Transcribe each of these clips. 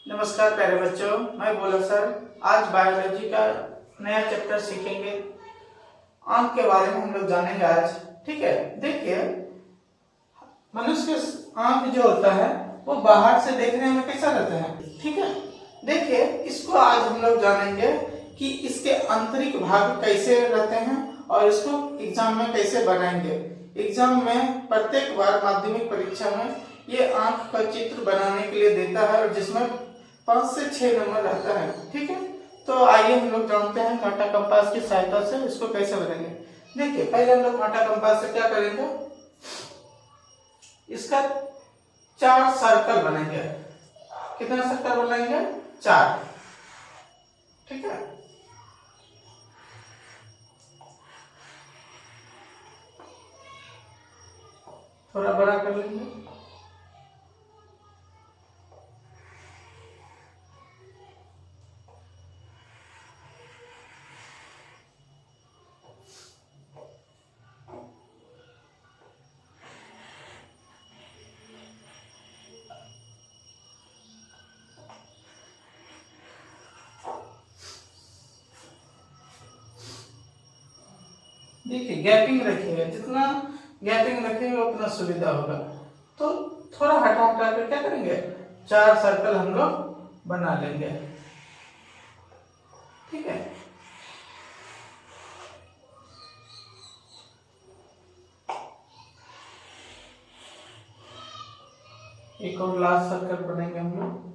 नमस्कार प्यारे बच्चों, मैं बोला सर। आज बायोलॉजी का नया चैप्टर सीखेंगे। आंख के बारे में हम लोग जानेंगे आज। ठीक है, देखिए मनुष्य का आंख जो होता है वो बाहर से देखने में कैसा रहता है। ठीक है, देखिए इसको आज हम लोग जानेंगे कि इसके आंतरिक भाग कैसे रहते हैं और इसको एग्जाम में कैसे बनाएंगे। एग्जाम में प्रत्येक बार माध्यमिक परीक्षा में ये आंख का चित्र बनाने के लिए देता है और जिसमें 5 से 6 नंबर रहता है। ठीक है, तो आइए हम लोग जानते हैं कांटा कंपास की सहायता से इसको कैसे बनाएंगे। देखिए पहले हम लोग कांटा कंपास से क्या करेंगे, इसका 4 सर्कल बनाएंगे। कितना सर्कल बनाएंगे? 4। ठीक है, थोड़ा बड़ा कर लेंगे। देखिए गैपिंग रखिएगा, जितना गैपिंग रखेंगे उतना सुविधा होगा। तो थोड़ा हटा हटा कर क्या करेंगे, 4 सर्कल हम लोग बना लेंगे। ठीक है, एक और लास्ट सर्कल बनाएंगे हम लोग।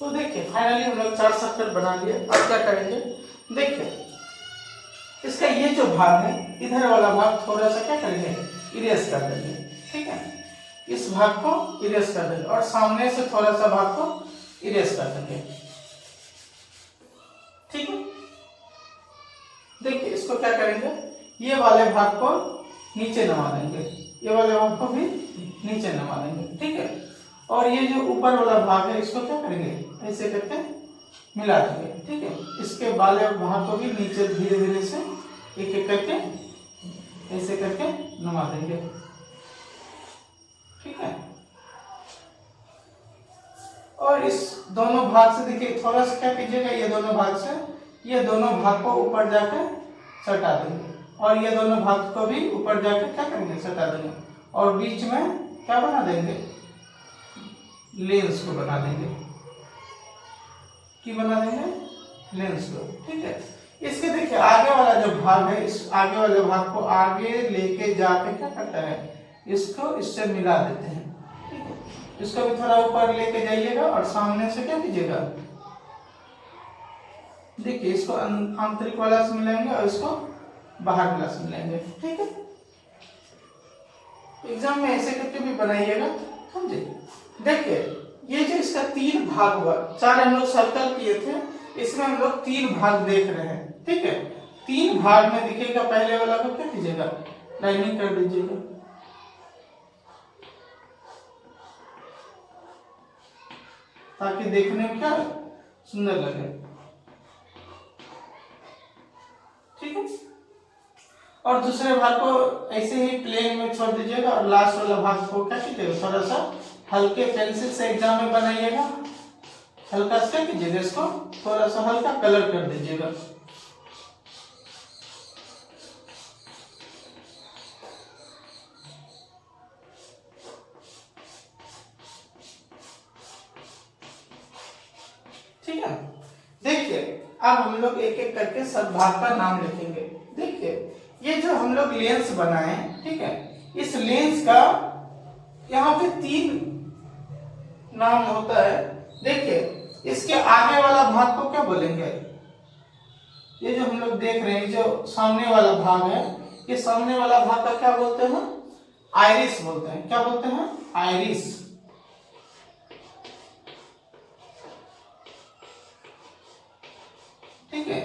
तो देखिए फाइनली हम लोग 4 सर्कल बना लिए। अब क्या करेंगे, देखिए इसका ये जो भाग है, इधर वाला भाग थोड़ा सा क्या करेंगे, इरेज कर देंगे। ठीक है, इस भाग को इरेज कर देंगे और सामने से थोड़ा सा भाग को इरेज कर देंगे। ठीक है, देखिए इसको क्या करेंगे, ये वाले भाग को नीचे नमा देंगे, ये वाले भाग को भी नीचे नमा देंगे। ठीक है, और ये जो ऊपर वाला भाग है इसको क्या करेंगे, ऐसे करके मिला देंगे। ठीक है, इसके वाले भाग को भी नीचे धीरे धीरे से एक एक करके ऐसे करके नमा देंगे। ठीक है, और इस दोनों भाग से देखिए थोड़ा सा क्या कीजिएगा, ये दोनों भाग से ये दोनों भाग को ऊपर जाकर सटा देंगे और ये दोनों भाग को भी ऊपर जाकर क्या करेंगे, सटा देंगे और बीच में क्या बना देंगे, लेंस को बना देंगे। की बना देंगे, लेंस को। ठीक है, इसके देखिए आगे वाला जो भाग है, इस आगे वाले भाग को आगे लेके जाके क्या करता है, इसको इससे मिला देते हैं। ठीक है, इसको भी थोड़ा ऊपर लेके जाइएगा और सामने से क्या कीजिएगा, देखिए इसको आंतरिक वाला से मिलाएंगे और इसको बाहर वाला से मिलाएंगे। ठीक है, एग्जाम में ऐसे करके भी बनाइएगा, समझे। देखिए ये जो इसका 3 भाग हुआ, 4 हम लोग सर्कल किए थे, इसमें हम लोग 3 भाग देख रहे हैं। ठीक है, 3 भाग में दिखेगा, पहले वाला को क्या कीजिएगा, लाइनिंग कर दीजिएगा। ताकि देखने में क्या सुंदर लगे। ठीक है, और दूसरे भाग को ऐसे ही प्लेन में छोड़ दीजिएगा और लास्ट वाला भाग को क्या कीजिएगा, थोड़ा सा हल्के पेंसिल से एग्जाम में बनाइएगा। हल्का सा कीजिएगा, इसको थोड़ा सा हल्का कलर कर दीजिएगा। ठीक है, देखिए अब हम लोग एक एक करके सब भाग का नाम लिखेंगे। देखिए ये जो हम लोग लेंस बनाए, ठीक है, इस लेंस का यहाँ पे 3 नाम होता है। देखिए इसके आगे वाला भाग को क्या बोलेंगे, ये जो हम लोग देख रहे हैं, जो सामने वाला भाग है, ये सामने वाला भाग का क्या बोलते हैं, आइरिस बोलते हैं। क्या बोलते हैं, आइरिस। ठीक है,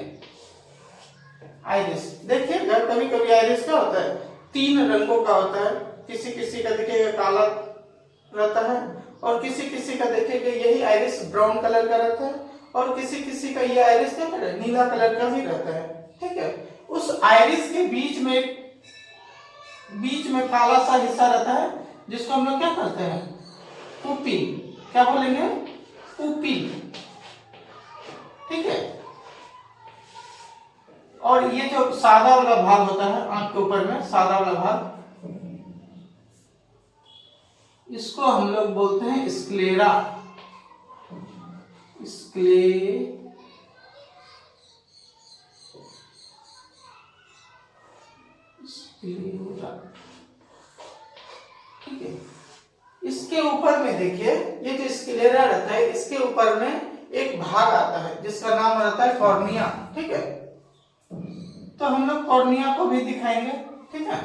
आइरिस। देखिए कभी कभी आइरिस क्या होता है, 3 रंगों का होता है। किसी किसी का देखिएगा काला रहता है और किसी किसी का देखिएगा यही आइरिस ब्राउन कलर का रहता है, और किसी किसी का ये आइरिस क्या है, नीला कलर का भी रहता है। ठीक है, उस आइरिस के बीच में काला सा हिस्सा रहता है जिसको हम लोग क्या कहते हैं, पुपिल। क्या बोलेंगे, पुपिल। ठीक है, और ये जो सादा वाला भाग होता है आंख के ऊपर में, सादा वाला भाग, इसको हम लोग बोलते हैं स्क्लेरा। स्क्लेरा। ठीक है, इसके ऊपर में देखिए ये जो स्क्लेरा रहता है, इसके ऊपर में एक भाग आता है जिसका नाम रहता है कॉर्निया। ठीक है, तो हम लोग कॉर्निया को भी दिखाएंगे। ठीक है,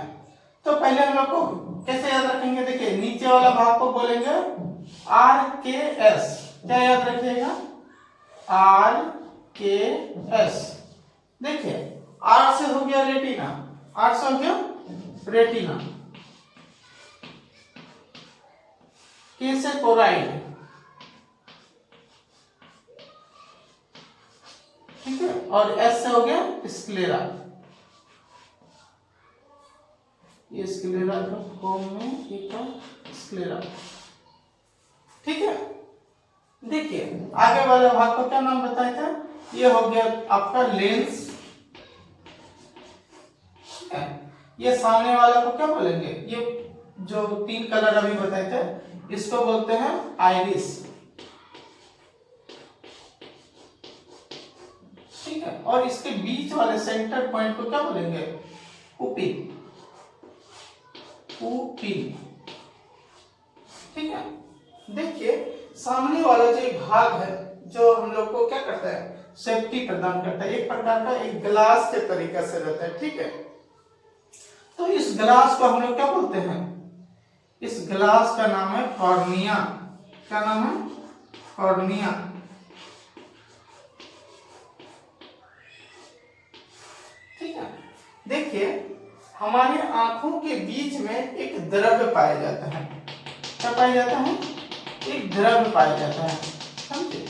तो पहले हम लोग को कैसे याद रखेंगे, देखिए नीचे वाला भाग को बोलेंगे RKS। क्या याद रखिएगा, RKS। देखिए R से हो गया रेटिना, R से हो गया रेटिना, K से कोराइड। ठीक है, और S से हो गया स्क्लेरा। ये स्क्लेरा का फॉर्म में एक स्क्लेरा। ठीक है, देखिए आगे वाले भाग को क्या नाम बताया था, ये हो गया आपका लेंस। ये सामने वाला को क्या बोलेंगे, ये जो 3 कलर अभी बताए थे इसको बोलते हैं आइरिस। ठीक है, और इसके बीच वाले सेंटर पॉइंट को क्या बोलेंगे, पुपिल। ठीक है, देखिए सामने वाला जो भाग है जो हम लोग को क्या करता है, सेफ्टी प्रदान करता है, एक प्रकार का एक ग्लास के तरीके से रहता है। ठीक है, तो इस ग्लास को हम लोग क्या बोलते हैं, इस ग्लास का नाम है कॉर्निया। क्या नाम है, कॉर्निया। ठीक है, देखिए हमारे आंखों के बीच में एक द्रव्य पाया जाता है। क्या पाया जाता है, एक द्रव्य पाया जाता है। समझे,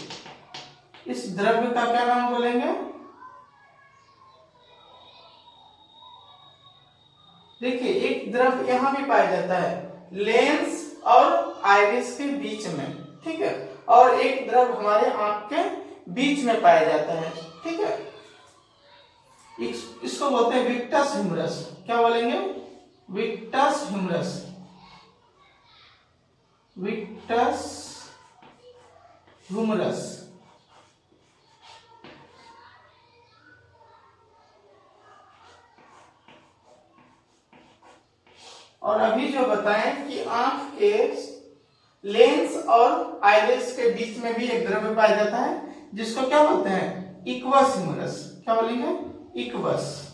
इस द्रव्य का क्या नाम बोलेंगे, देखिए एक द्रव्य यहां भी पाया जाता है लेंस और आइरिस के बीच में। ठीक है, और एक द्रव्य हमारे आंख के बीच में पाया जाता है। ठीक है, इसको बोलते हैं विक्टस ह्यूमरस। क्या बोलेंगे, विक्टस ह्यूमरस। Victus humerus. और अभी जो बताएं कि आंख के लेंस और आइरिस के बीच में भी एक द्रव्य पाया जाता है जिसको क्या बोलते हैं, इक्वस ह्यूमरस। क्या बोलेंगे, इक्वस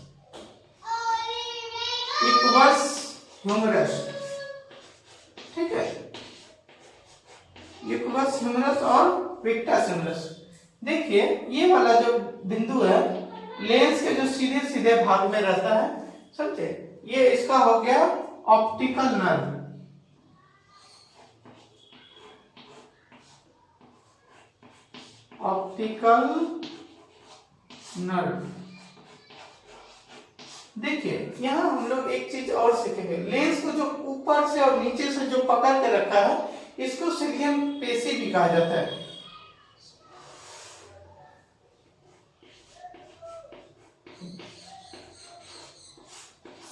ह्यूमरस। ठीक है, इक्वस ह्यूमरस और विक्टस ह्यूमरस। देखिए ये वाला जो बिंदु है लेंस के जो सीधे सीधे भाग में रहता है, समझे, ये इसका हो गया ऑप्टिकल नर्व। Optical nerve. देखिए यहां हम लोग एक चीज और सीखेंगे, लेंस को जो ऊपर से और नीचे से जो पकड़ के रखा है इसको सिलियन पेशी भी कहा जाता है।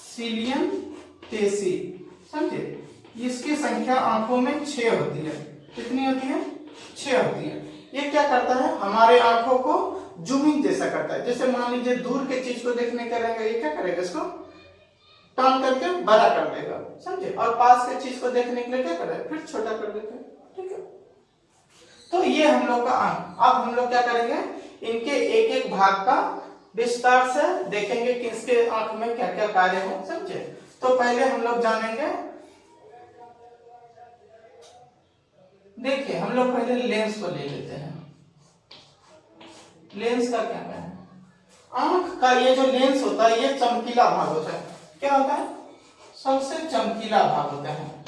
सिलियन पेशी, समझे, इसकी संख्या आंखों में 6 होती है। कितनी होती है, 6 होती है। ये क्या करता है, हमारे आंखों को जूमिंग जैसा करता है। जैसे मान लीजिए दूर के चीज को देखने करेंगे, ये क्या करेगा, इसको टर्न करके बड़ा कर देगा, समझे, और पास के चीज को देखने के लिए क्या करेगा, फिर छोटा कर देगा। ठीक है, तो ये हम लोग का आंख। अब हम लोग क्या करेंगे, इनके एक एक भाग का विस्तार से देखेंगे कि इसके आंख में क्या क्या कार्य है, समझे। तो पहले हम लोग जानेंगे, देखिए हम लोग पहले लेंस को ले लेते हैं। लेंस का क्या है, आंख का ये जो लेंस होता है ये चमकीला भाग होता है। क्या होता है, सबसे चमकीला भाग होता है।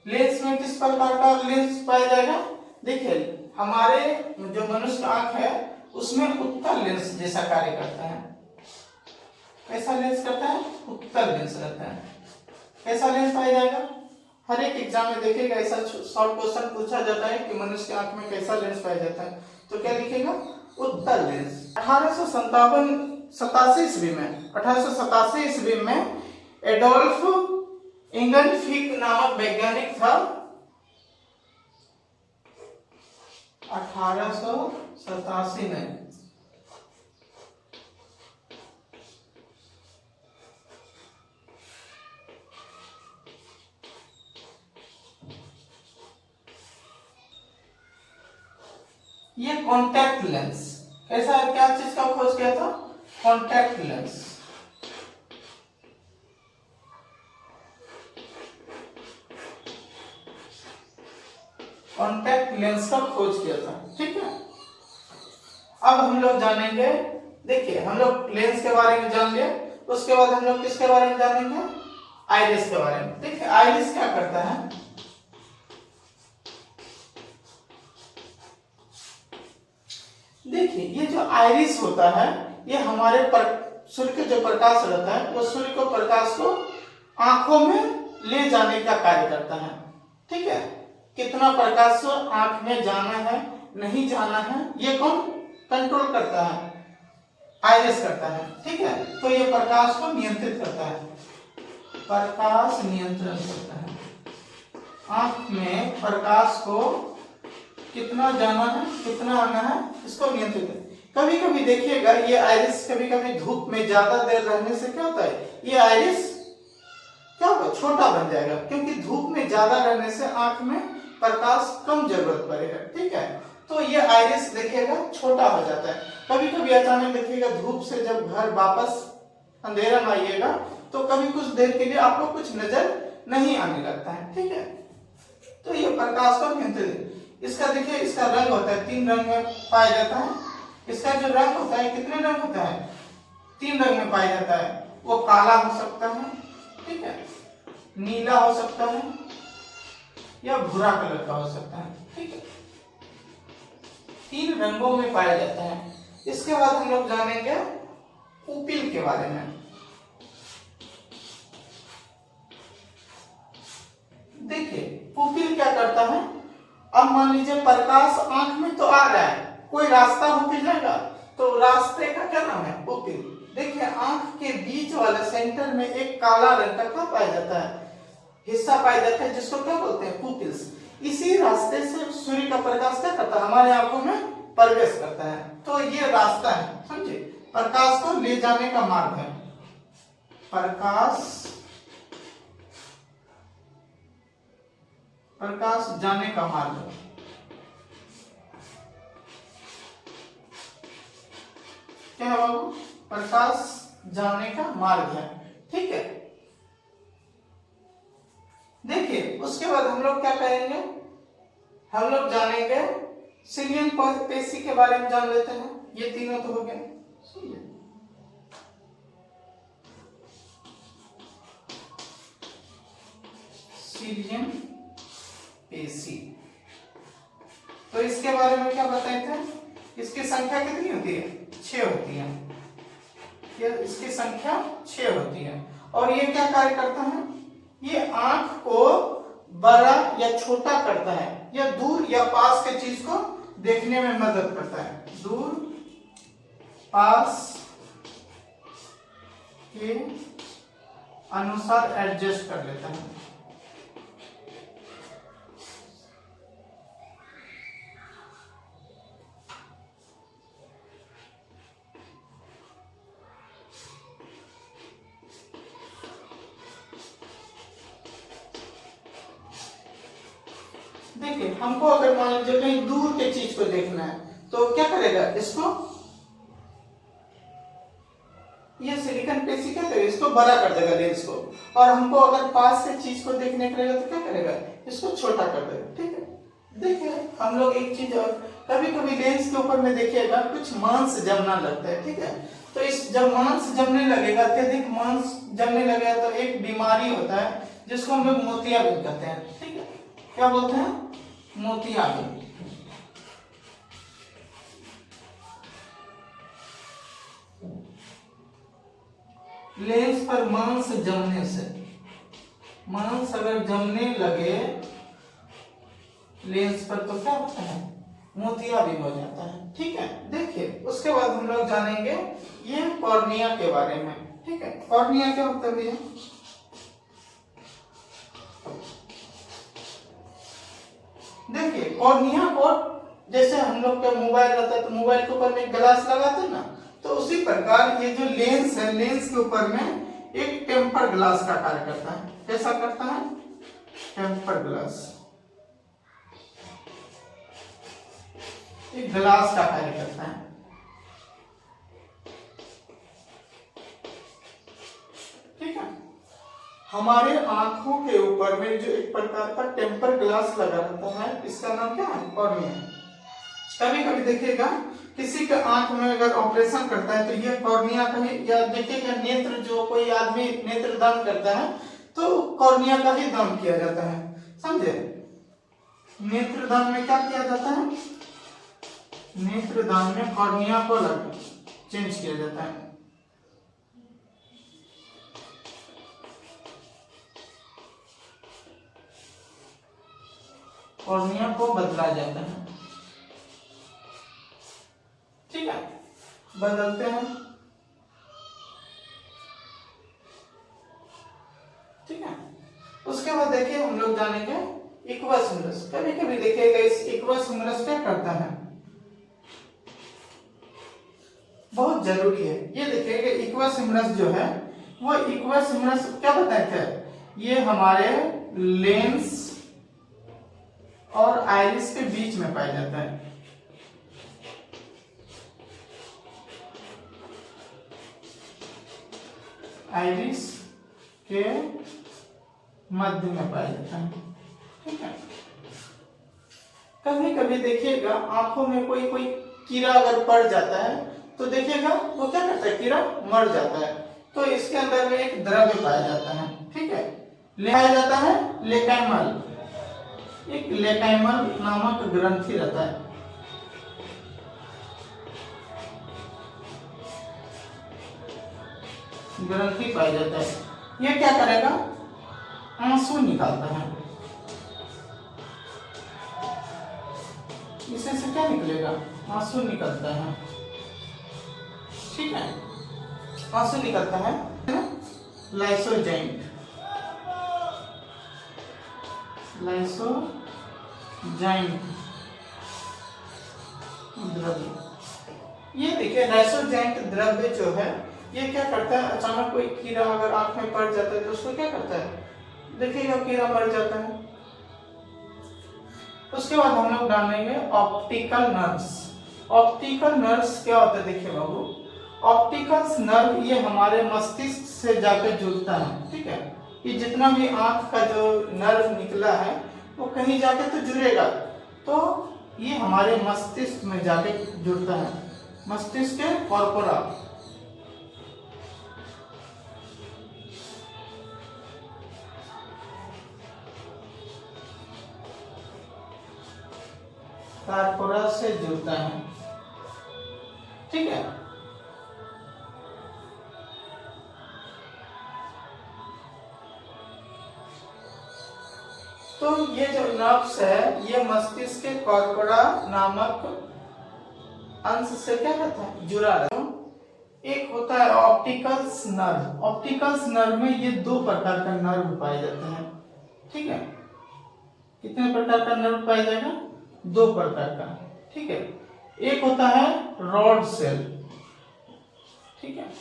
लेंस में किस प्रकार का लेंस पाया जाएगा? देखिए हमारे जो मनुष्य का आंख है उसमें उत्तल लेंस जैसा कार्य करता है। कैसा लेंस करता है? उत्तल लेंस रहता है। कैसा लेंस पाया जाएगा? हर एक एग्जाम में देखिएगा ऐसा शॉर्ट क्वेश्चन पूछा जाता है कि मनुष्य की आंख में कैसा लेंस पाया जाता है, तो क्या लिखेगा? उत्तल लेंस। 1887 ईस्वी में एडोल्फ इंगनफिक नामक वैज्ञानिक था। 1887 में ये कॉन्टैक्ट लेंस कैसा है? क्या चीज का खोज किया था? Contact lens. कॉन्टैक्ट लेंस का खोज किया था। ठीक है, अब हम लोग जानेंगे, देखिए हम लोग लेंस के बारे में जान लिए, उसके बाद हम लोग किसके बारे में जानेंगे? आइरिस के बारे में। देखिए आइरिस क्या करता है? देखिए ये जो आइरिस होता है ये हमारे सूर्य के जो प्रकाश रहता है वो सूर्य को प्रकाश को आंखों में ले जाने का कार्य करता है। ठीक है, कितना प्रकाश आंख में जाना है नहीं जाना है ये कौन कंट्रोल करता है? आइरिस करता है। ठीक है, तो ये प्रकाश को नियंत्रित करता है, प्रकाश नियंत्रण करता है। आंख में प्रकाश को कितना जाना है कितना आना है इसको नियंत्रित है। कभी कभी देखिएगा ये आइरिस कभी कभी धूप में ज्यादा देर रहने से क्या होता है? ये आइरिस क्या होगा? छोटा बन जाएगा, क्योंकि धूप में ज्यादा रहने से आंख में प्रकाश कम जरूरत पड़ेगा। ठीक है, तो ये आइरिस देखिएगा छोटा हो जाता है। कभी कभी अचानक देखिएगा धूप से जब घर वापस अंधेरा में आइएगा तो कभी कुछ देर के लिए आपको कुछ नजर नहीं आने लगता है। ठीक है, तो ये प्रकाश को नियंत्रित। इसका देखिए इसका रंग होता है 3 रंग में पाया जाता है। इसका जो रंग होता है कितने रंग होता है? 3 रंग में पाया जाता है। वो काला हो सकता है, ठीक है, नीला हो सकता है या भूरा कलर का हो सकता है। ठीक है, 3 रंगों में पाया जाता है। इसके बाद हम लोग जानेंगे पुपिल के बारे में। देखिए पुपिल क्या करता है? अब मान लीजिए प्रकाश आंख में तो आ रहा है, कोई रास्ता होके जाएगा, तो रास्ते का क्या नाम है? पुपिल। देखिए आंख के बीच वाले सेंटर में एक काला रंग का क्या पाया जाता है? हिस्सा पाया जाता है, जिसको क्या बोलते हैं? पुपिल्स। इसी रास्ते से सूर्य का प्रकाश क्या करता है? हमारे आंखों में प्रवेश करता है। तो ये रास्ता है, समझे, प्रकाश को ले जाने का मार्ग है। प्रकाश जाने का मार्ग, क्या है बाबू? प्रकाश जाने का मार्ग है। ठीक है, देखिए उसके बाद हम लोग क्या करेंगे? हम लोग जानेंगे सिलियन पेशी के बारे में जान लेते हैं। ये तीनों तो हो गए। सिलियन पेशी, तो इसके बारे में क्या बताए थे? इसकी संख्या कितनी होती है? 6 होती है। इसकी संख्या 6 होती है। और ये क्या कार्य करता है? ये आंख को बड़ा या छोटा करता है, या दूर या पास के चीज को देखने में मदद करता है। दूर पास के अनुसार एडजस्ट कर लेता है। देखिए हमको अगर मान लीजिए कहीं दूर के चीज को देखना है तो क्या करेगा? इसको, ये सिलिकॉन पेशी क्या करेगा? इसको बड़ा कर देगा लेंस को। और हमको अगर पास से चीज को देखने करेगा तो क्या करेगा? इसको छोटा कर देगा। ठीक है, देखिए हम लोग एक चीज और, कभी कभी लेंस के ऊपर में देखिएगा कुछ मांस जमना लगता है। ठीक है, तो इस जब मांस जमने लगेगा, अत्यधिक मांस जमने लगेगा तो एक बीमारी होता है जिसको हम लोग मोतियाबिंद कहते हैं। ठीक है, क्या बोलते हैं, मोतियाबिंद। लेंस पर मांस जमने से, मांस अगर जमने लगे लेंस पर तो क्या होता है, मोतियाबिंद हो जाता है। ठीक है, देखिए उसके बाद हम लोग जानेंगे ये कॉर्निया के बारे में। ठीक है, कॉर्निया क्या होता है भैया, देखिए कॉर्निया को जैसे हम लोग का मोबाइल रहता है तो मोबाइल के ऊपर में एक ग्लास लगाते हैं ना, तो उसी प्रकार ये जो लेंस है, लेंस के ऊपर में एक टेम्पर ग्लास का कार्य करता है। कैसा करता है, टेम्पर ग्लास, एक ग्लास का कार्य करता है। ठीक है, हमारे आंखों के ऊपर में जो एक प्रकार का टेम्पर ग्लास लगा रहता है, इसका नाम क्या है, कॉर्निया। कभी कभी देखिएगा किसी के आंख में अगर ऑपरेशन करता है तो ये कॉर्निया का ही, या देखिएगा नेत्र, जो कोई आदमी नेत्र दान करता है तो कॉर्निया का ही दान किया जाता है, समझे। नेत्र दान में क्या किया जाता है, नेत्र दान में कॉर्निया को चेंज किया जाता है। कॉर्निया को बदला जाता है। ठीक है, बदलते हैं। ठीक है, उसके बाद देखिए हम लोग जानेंगे इक्वस ह्यूमरस। कभी कभी देखिएगा इस इक्वस ह्यूमरस क्या करता है, बहुत जरूरी है ये देखिएगा। इक्वस ह्यूमरस जो है वो इक्वस ह्यूमरस क्या बताए थे, ये हमारे लेंस और आइरिस के बीच में पाया जाता है। आइरिस के मध्य में पाया जाता है। ठीक है, कभी कभी देखिएगा आंखों में कोई कोई कीड़ा अगर पड़ जाता है तो देखिएगा वो क्या करता है, कीड़ा मर जाता है, तो इसके अंदर में एक द्रव्य पाया जाता है। ठीक है, पाया जाता है लेकाइमल, एक लेकाइमल नामक ग्रंथि रहता है। ग्रंथि पाया जाता है, ये क्या करेगा, आंसू निकालता है। इसे से क्या निकलेगा, आंसू निकलता है। ठीक है, आंसू निकलता है। लाइसोजाइंट, लाइसोजाइंट द्रव्य, ये देखिए लाइसोजाइंट द्रव्य जो है ये क्या करता है, अचानक कोई कीड़ा अगर आंख में पड़ जाता है तो उसको क्या करता है, देखिएगा कीड़ा मर जाता है। उसके बाद हम लोग डालेंगे ऑप्टिकल नर्व्स। ऑप्टिकल नर्व्स क्या होता है, देखिए बाबू, ऑप्टिकल नर्व ये हमारे मस्तिष्क से जाकर जुड़ता है। ठीक है, ये जितना भी आंख का जो नर्व निकला है वो कहीं जाके तो जुड़ेगा, तो ये हमारे मस्तिष्क में जाके जुड़ता है, मस्तिष्क के कॉर्पोरा। कॉर्पोरा से जुड़ता है। ठीक है, तो ये जो नर्व्स है ये मस्तिष्क के कॉर्पोरा नामक अंश से क्या रहता है, जुड़ा रहता है। एक होता है ऑप्टिकल्स नर्व। ऑप्टिकल्स नर्व में ये दो प्रकार का नर्व पाए जाते हैं। ठीक है, कितने प्रकार का नर्व पाया जाएगा, दो प्रकार का। ठीक है, एक होता है रॉड सेल। ठीक है,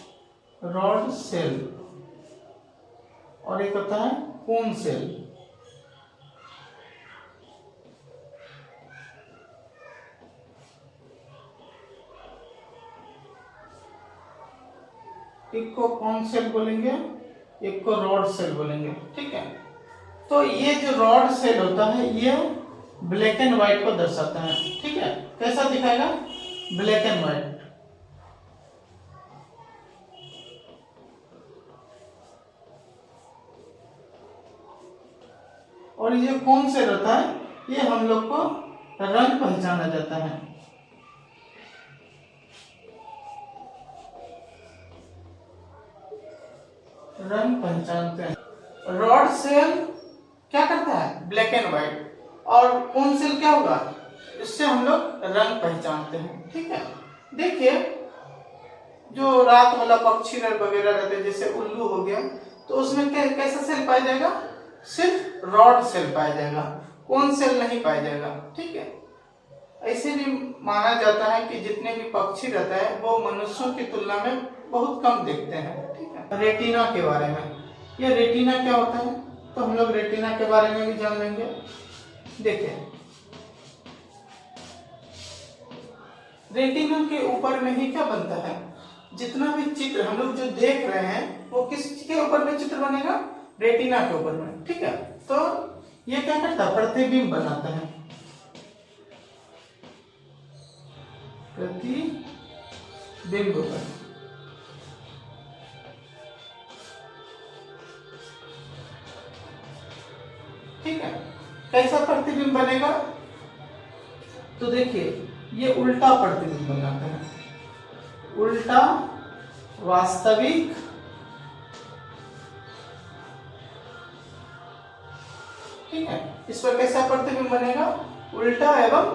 रॉड सेल, और एक होता है कोन सेल। एक को कौन सेल बोलेंगे, एक को रॉड सेल बोलेंगे। ठीक है, तो ये जो रॉड सेल होता है ये ब्लैक एंड व्हाइट को दर्शाता है। ठीक है, कैसा दिखाएगा, ब्लैक एंड व्हाइट। और ये कौन से रहता है, ये हम लोग को रंग पहचाना जाता है। रंग पहचानते हैं। रॉड सेल क्या करता है, ब्लैक एंड व्हाइट, और कौन सेल क्या होगा, इससे हम लोग रंग पहचानते हैं। ठीक है, देखिए जो रात वाला पक्षी वगैरह रहते हैं, जैसे उल्लू हो गया, तो उसमें कैसा सेल पाया जाएगा, सिर्फ रॉड सेल पाया जाएगा, कौन सेल नहीं पाया जाएगा। ठीक है, ऐसे भी माना जाता है कि जितने भी पक्षी रहता है वो मनुष्यों की तुलना में बहुत कम देखते हैं। ठीक है, रेटिना के बारे में, ये रेटिना क्या होता है, तो हम लोग रेटिना के बारे में भी जान लेंगे। देखिए रेटिना के ऊपर में ही क्या बनता है, जितना भी चित्र हम लोग जो देख रहे हैं वो किस के ऊपर में चित्र बनेगा, रेटिना के ऊपर में। ठीक है, तो ये क्या करता है, प्रतिबिंब बनाता है, प्रतिबिंब पर। ठीक है, कैसा प्रतिबिंब बनेगा, तो देखिए ये उल्टा प्रतिबिंब बनाता है, उल्टा वास्तविक ठीक है, इस पर कैसा प्रतिबिंब बनेगा, उल्टा एवं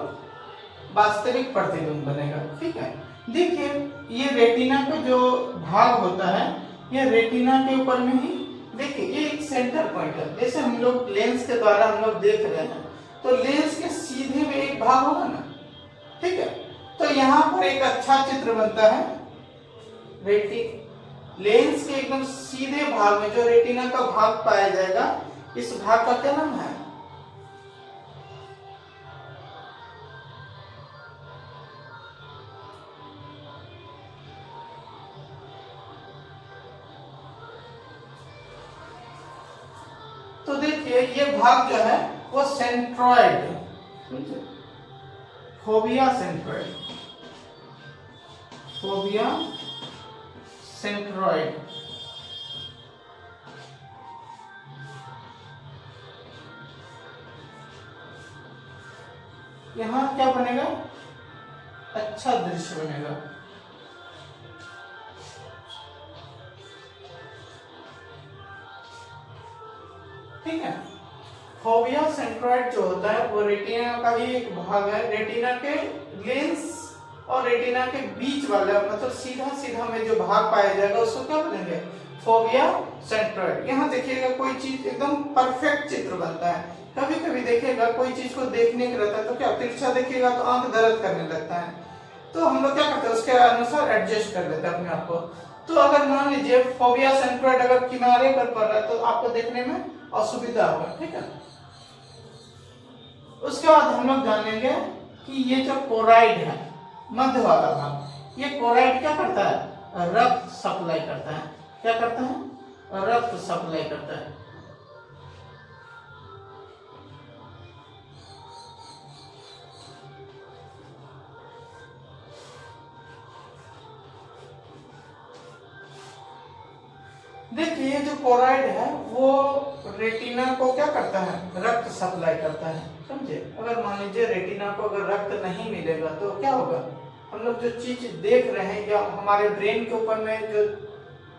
वास्तविक प्रतिबिंब बनेगा। ठीक है, देखिए ये रेटिना का जो भाग होता है, ये रेटिना के ऊपर में ही, देखिए ये एक सेंटर पॉइंट है, जैसे हम लोग लेंस के द्वारा हम लोग देख रहे हैं, तो लेंस के सीधे में एक भाग होगा ना। ठीक है, तो यहाँ पर एक अच्छा चित्र बनता है, लेंस के एकदम सीधे भाग में जो रेटिना का भाग पाया जाएगा, इस भाग का क्या नाम है, तो देखिए ये भाग जो है वो centroid, phobia centroid, phobia centroid, यहां क्या बनेगा, अच्छा दृश्य बनेगा। ठीक है, फोबिया सेंट्रॉइड जो होता है वो रेटिना का ही एक भाग है, रेटिना के लेंस और रेटिना के बीच वाला, मतलब सीधा सीधा में जो भाग पाया जाएगा उसको क्या बोलेंगे, फोबिया सेंट्रॉइड। यहाँ देखिएगा कोई चीज एकदम परफेक्ट चित्र बनता है, कभी कभी देखिएगा कोई चीज को देखने के रहता है तो क्या तिरछा देखिएगा तो आंख दर्द करने लगता है, तो हम लोग क्या करते हैं उसके अनुसार एडजस्ट कर लेते हैं अपने आप को। तो अगर मान लीजिए फोबिया सेंट्रॉइड अगर किनारे पर पड़ रहा है तो आपको देखने में असुविधा होगा। ठीक है, उसके बाद हम लोग जानेंगे कि ये जो कोराइड है, मध्य वाला भाग, ये कोराइड क्या करता है, रक्त सप्लाई करता है, क्या करता है, रक्त सप्लाई करता है। देखिए जो कोराइड है वो रेटिना को क्या करता है, रक्त सप्लाई करता है, समझे। अगर मान लीजिए रेटिना को अगर रक्त नहीं मिलेगा तो क्या होगा, हम लोग जो चीज देख रहे हैं या हमारे ब्रेन के ऊपर में जो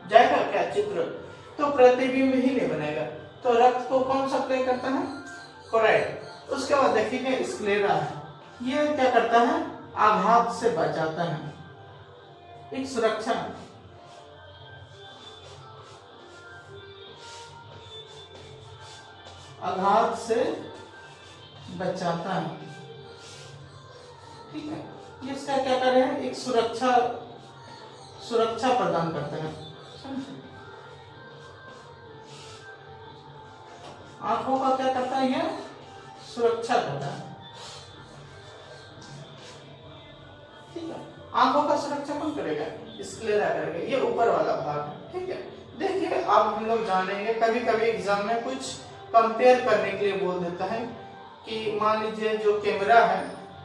जाएगा क्या चित्र, तो प्रतिबिंब ही नहीं बनेगा। तो रक्त को कौन सप्लाई करता है, कोराइड। उसके बाद देखिए स्क्लेरा है, ये क्या करता है, आघात से बचाता है, एक सुरक्षा, आघात से बचाता है। ठीक है, ये इसका क्या कर रहे हैं, एक सुरक्षा प्रदान करते हैं। आंखों का क्या करता है, ये सुरक्षा करता है। ठीक है, आंखों का सुरक्षा कौन करेगा, स्क्लेरा करेगा, ये ऊपर वाला भाग। ठीक है, देखिए अब हम लोग जानेंगे, कभी कभी एग्जाम में कुछ कंपेयर करने के लिए बोल देता है कि मान लीजिए जो कैमरा है,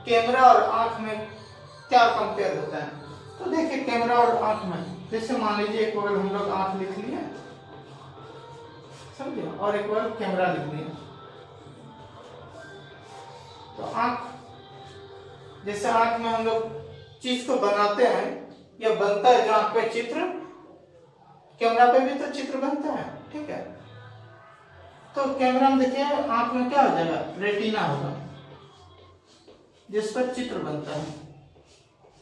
कैमरा और आंख में क्या कंपेयर होता है। तो देखिए कैमरा और आंख में, जैसे मान लीजिए एक बार हम लोग आंख लिख लिया, समझे, और एक बार कैमरा लिख लिया, तो आंख, जैसे आंख में हम लोग चीज को बनाते हैं या बनता है जो आंख पे चित्र, कैमरा पे भी तो चित्र बनता है, ठीक है। तो कैमरा में देखिए आंख में क्या हो जाएगा, रेटिना होगा जिस पर चित्र बनता है,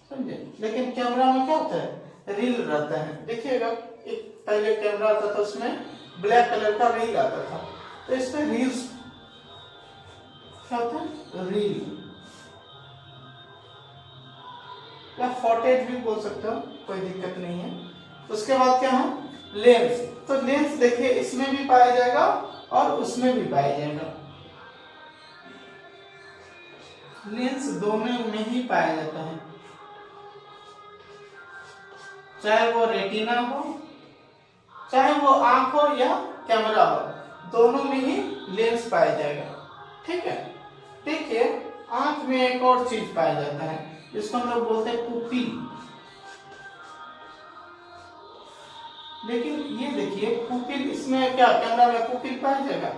समझे। लेकिन कैमरा में क्या होता है, रील रहता है। देखिएगा एक पहले कैमरा आता था उसमें ब्लैक कलर का रील आता था, तो इसमें रील्स क्या होता है, रील या फुटेज भी बोल सकते हो, कोई दिक्कत नहीं है। उसके बाद क्या है, लेंस। तो लेंस देखिए इसमें भी पाया जाएगा और उसमें भी पाया जाएगा। लेंस दोनों में ही पाया जाता है, चाहे वो रेटिना हो, चाहे वो आंख हो या कैमरा हो, दोनों में ही लेंस पाया जाएगा, ठीक है। देखिए आंख में एक और चीज पाया जाता है जिसको हम लोग बोलते हैं पुपिल। लेकिन ये देखिए पुपिल, इसमें क्या कैमरा में पुपिल पाया जाएगा,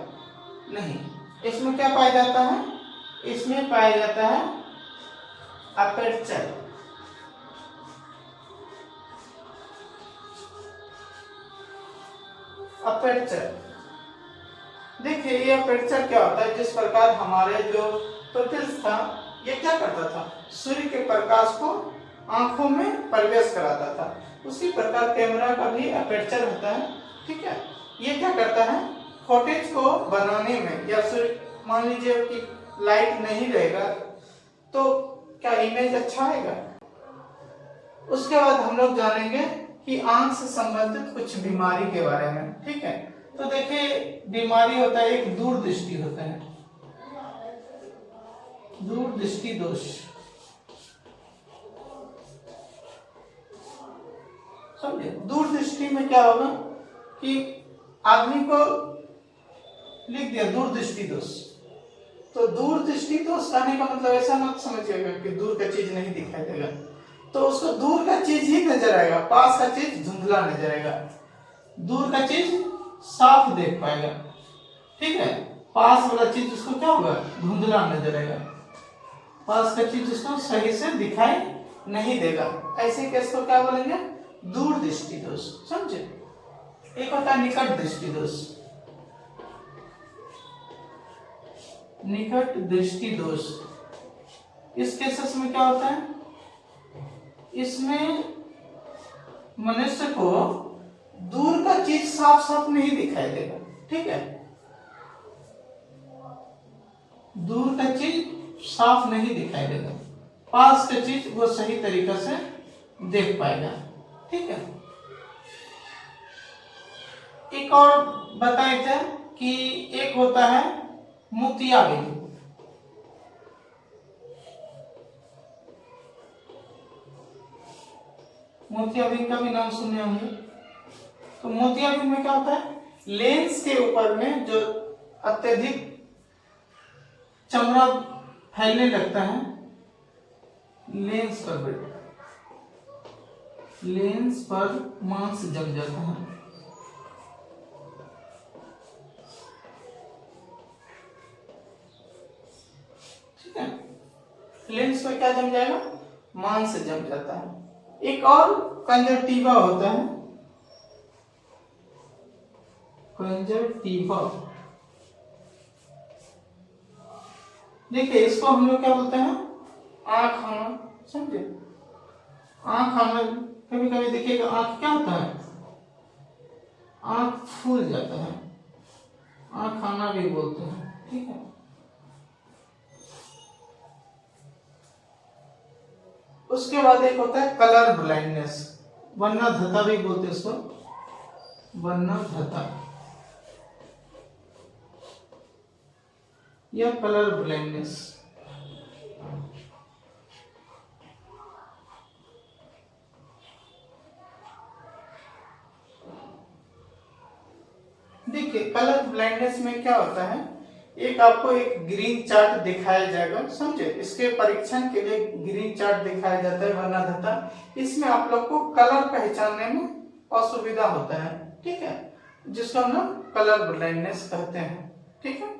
नहीं। इसमें क्या पाया जाता है, इसमें पाया जाता है अपर्चर। अपर्चर देखिए ये अपर्चर क्या होता है, जिस प्रकार हमारे जो पपिल्स था ये क्या करता था, सूर्य के प्रकाश को आंखों में प्रवेश कराता था, उसी प्रकार कैमरा का भी अपर्चर होता है, ठीक है। ये क्या करता है, फुटेज को बनाने में, या सूर्य मान लीजिए कि लाइट नहीं रहेगा तो क्या इमेज अच्छा आएगा। उसके बाद हम लोग जानेंगे कि आंख से संबंधित कुछ बीमारी के बारे में, ठीक है। तो देखिए बीमारी होता है, एक दूरदृष्टि होता है, दूरदृष्टि दोष। समझे, दूरदृष्टि में क्या होगा कि आदमी को लिख दिया दूरदृष्टि दोष। तो दूरदृष्टि दोष कहने का मतलब ऐसा मत समझिएगा कि दूर का चीज नहीं दिखाई देगा, तो उसको दूर का चीज ही नजर आएगा, पास का चीज धुंधला नजर आएगा, दूर का चीज साफ देख पाएगा, ठीक है। पास वाला चीज उसको क्या होगा, धुंधला नजर आएगा, पास का चीज उसको सही से दिखाई नहीं देगा। ऐसे केस को क्या बोलेंगे, दूरदृष्टि दोष, समझे। एक होता है निकट दृष्टि दोष। निकट दृष्टि दोष, इस केसेस में क्या होता है, इसमें मनुष्य को दूर का चीज साफ साफ नहीं दिखाई देगा, ठीक है। दूर का चीज साफ नहीं दिखाई देगा, पास का चीज वो सही तरीका से देख पाएगा, ठीक है। एक और बताए थे कि एक होता है मोतियाबिंद। मोतियाबिंद का भी नाम सुने होंगे। तो मोतियाबिंद में क्या होता है, लेंस के ऊपर में जो अत्यधिक चमड़ा फैलने लगता है, लेंस पर मांस जम जाता है, ठीक है। लेंस पर क्या जम जाएगा, मांस जम जाता है। एक और कंजक्टिवा होता है, कंजक्टिवा। देखिए इसको हम लोग क्या बोलते हैं, आंख आना, समझे। आंख आना, कभी कभी देखिएगा आंख क्या होता है, आंख फूल जाता है, आंख आना भी बोलते हैं, ठीक है। उसके बाद एक होता है कलर ब्लाइंडनेस, वर्णधता भी बोलते हैं इसको, वर्णधता या कलर ब्लाइंडनेस। देखिए कलर ब्लाइंडनेस में क्या होता है, एक आपको एक ग्रीन चार्ट दिखाया जाएगा, समझे। इसके परीक्षण के लिए ग्रीन चार्ट दिखाया जाता है वर्णधता। इसमें आप लोग को कलर पहचानने में असुविधा होता है, ठीक है, जिसको हम लोग कलर ब्लाइंडनेस कहते हैं, ठीक है।